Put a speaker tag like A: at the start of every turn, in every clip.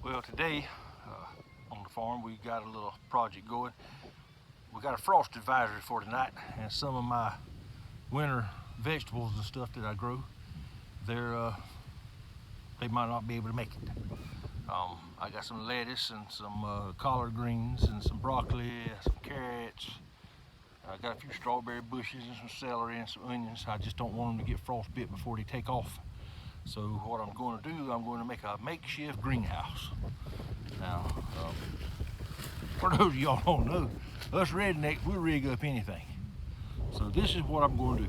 A: Well, today on the farm we got a little project going. We got a frost advisory for tonight, and some of my winter vegetables and stuff that I grow, they might not be able to make it. I got some lettuce and some collard greens and some broccoli, some carrots. I got a few strawberry bushes and some celery and some onions. I just don't want them to get frostbit before they take off. So what I'm going to do, I'm going to make a makeshift greenhouse. Now, for those of y'all don't know, us rednecks, we rig up anything. So this is what I'm going to do.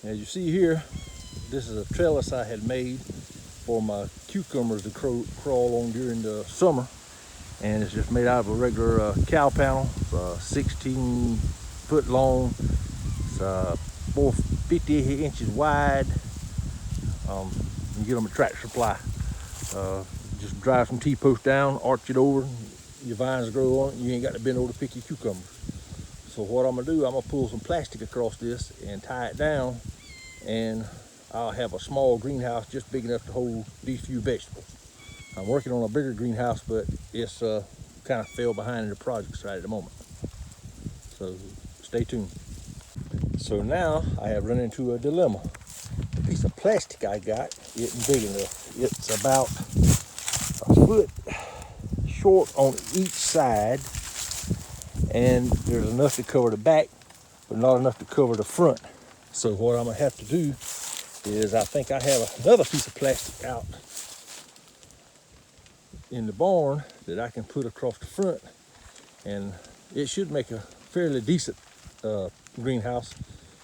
A: As you see here, this is a trellis I had made for my cucumbers to crawl on during the summer. And it's just made out of a regular cow panel, 16 foot long, it's 50 inches wide. You get them a tractor supply. Just drive some T-posts down, arch it over, your vines grow on it, and you ain't got to bend over to pick your cucumbers. So what I'm gonna do, I'm gonna pull some plastic across this and tie it down, and I'll have a small greenhouse just big enough to hold these few vegetables. I'm working on a bigger greenhouse, but it's kind of fell behind in the project right at the moment. So stay tuned. So now I have run into a dilemma. The piece of plastic I got isn't big enough. It's about a foot short on each side, and there's enough to cover the back, but not enough to cover the front. So what I'm gonna have to do is, I think I have another piece of plastic out in the barn that I can put across the front, and it should make a fairly decent greenhouse.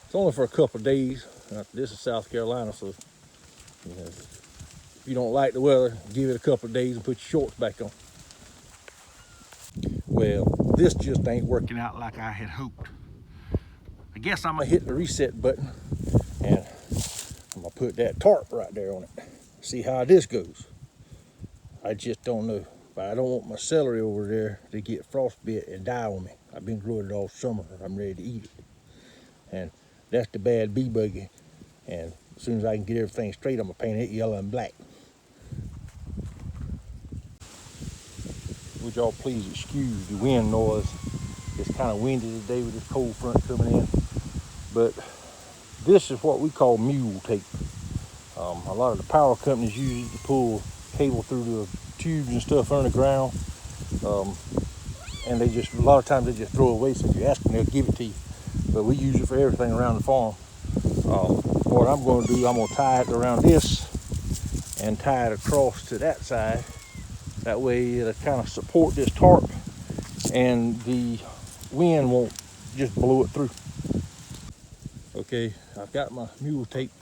A: It's only for a couple of days. This is South Carolina, so if you don't like the weather, give it a couple of days and put your shorts back on. Well, this just ain't working out like I had hoped. I guess I'm gonna hit the reset button and I'm gonna put that tarp right there on it. See how this goes. I just don't know. But I don't want my celery over there to get frostbit and die on me. I've been growing it all summer and I'm ready to eat it. And that's the bad bee buggy. And as soon as I can get everything straight, I'm gonna paint it yellow and black. Would y'all please excuse the wind noise? It's kind of windy today with this cold front coming in. But this is what we call mule tape. A lot of the power companies use it to pull cable through the tubes and stuff underground. And a lot of times they just throw it away, so if you ask them, they'll give it to you. But we use it for everything around the farm. What I'm going to do, I'm going to tie it around this and tie it across to that side. That way it'll kind of support this tarp and the wind won't just blow it through. Okay, I've got my mule tape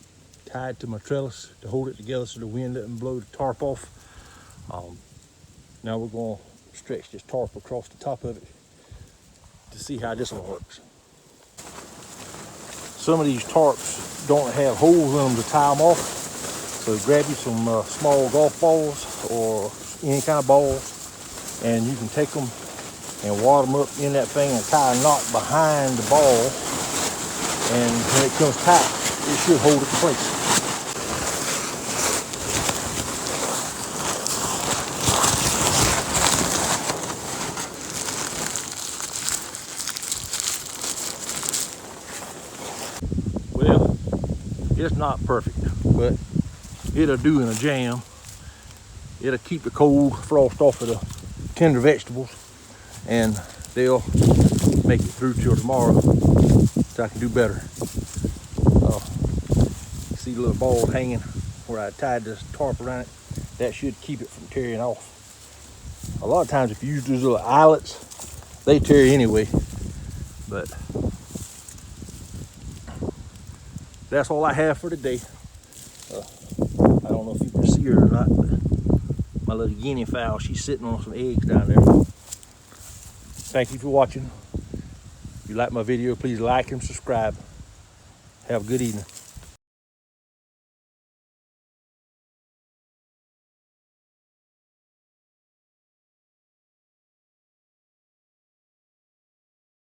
A: tied to my trellis to hold it together so the wind doesn't blow the tarp off. Now we're going to stretch this tarp across the top of it to see how this one works. Some of these tarps don't have holes in them to tie them off, so grab you some small golf balls or any kind of balls, and you can take them and wad them up in that thing and tie a knot behind the ball, and when it comes tight, it should hold it in place. Well, it's not perfect, but it'll do in a jam. It'll keep the cold frost off of the tender vegetables, and they'll make it through till tomorrow so I can do better. See the little balls hanging where I tied this tarp around it. That should keep it from tearing off. A lot of times if you use those little eyelets, they tear anyway. But that's all I have for today. I don't know if you can see her or not, but my little guinea fowl, she's sitting on some eggs down there. Thank you for watching. If you like my video, please like and subscribe. Have a good evening.